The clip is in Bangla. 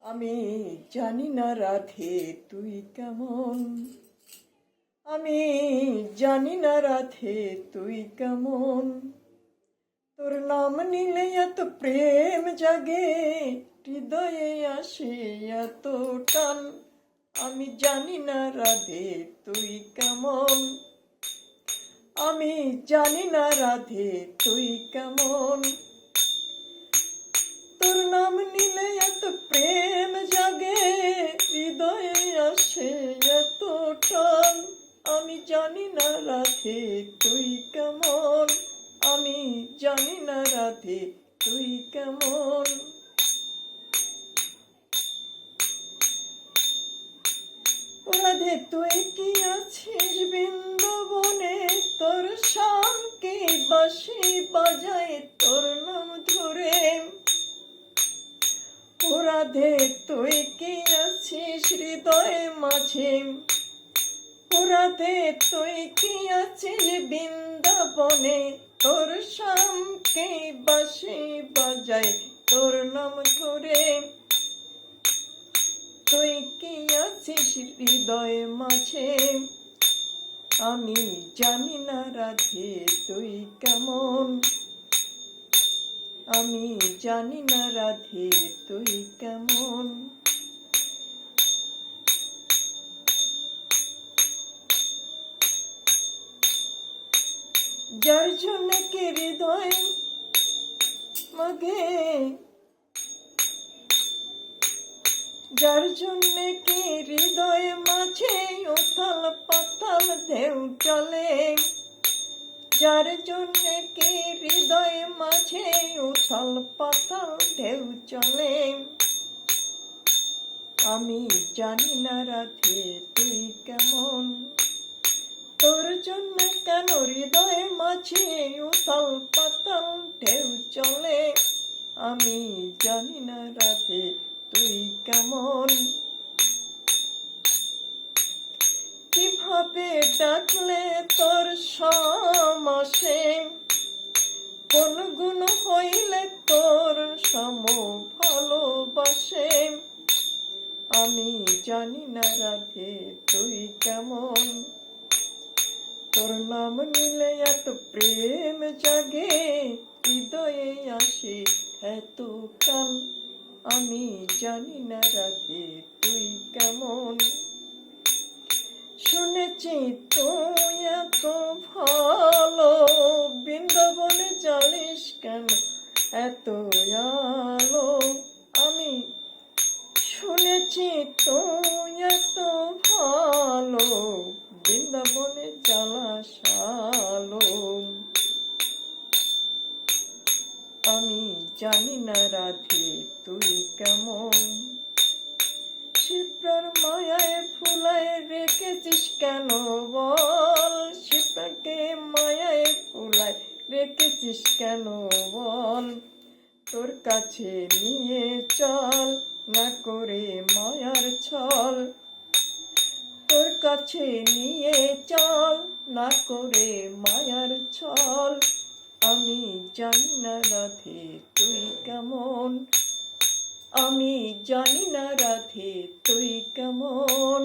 আমি জানি না রাধে তুই কেমন, আমি জানি না রাধে তুই কেমন। তোর নাম নিলে এত প্রেম জাগে, হৃদয়ে আসে এত টান। আমি জানি না রাধে তুই কেমন, আমি জানি না রাধে তুই কেমন। তোর নাম নিলে এত প্রেম জাগে, হৃদয়ে আসে এত টান। আমি জানি না রাধে তুই কেমন, আমি জানি না রাধে তুই কেমন। রাধে তুই কি আছিস বৃন্দাবনে, তোর শামকে বাঁশি বাজায় তোর নাম ধরে। ও রাধে তুই কি আছিস হৃদয়ে মাঝে, ও রাধে তুই কি আছিস বৃন্দাবনে, তোর শামকে বাঁশি বাজায় তোর নাম ধরে। তুই কি আছিস হৃদয়ে মাঝে, আমি জানি না রাধে তুই কেমন, আমি জানি না রাধে তুই কেমন। যার জন্য কি হৃদয় মাগে, যার জন্য কি হৃদয় মাঝে উথাল পাতাল ঢেউ চলে, যার জন্য কি হৃদয় মাঝে উথাল পাতাল ঢেউ চলে। আমি জানি না রাধে তুই কেমন, তোর জন্য কেন হৃদয় মাঝে উথাল পাতাল ঢেউ চলে। আমি জানি না রাধে তুই কেমন। কিভাবে ডাকলে তোর সমাসে, কোন গুণ হইলে তোর সম ভালোবাসে। আমি জানি না রাধে তুই কেমন, তোর নাম নিলে এত প্রেম জাগে, হৃদয়ে আসে এত টান। আমি জানি না রাধে তুই কেমন। শুনেছি তুই এত ভালো, বৃন্দাবনে জ্বালিস কেন এত আলো। আমি শুনেছি তুই এত ভালো, বৃন্দাবনে জ্বালাস আলো। আমি জানি না রাধে তুই কেমন। শিপ্রার মায়ায় ফুলায় রেখেছিস কেন বল, শিপ্রাকে মায়ায় ফুলায় রেখেছিস কেন বল। তোর কাছে নিয়ে চল না করে মায়ার ছল, তোর কাছে নিয়ে চল না করে মায়ার ছল। আমি জানি না রাধে তুই কেমন, আমি জানি না রাধে তুই কেমন।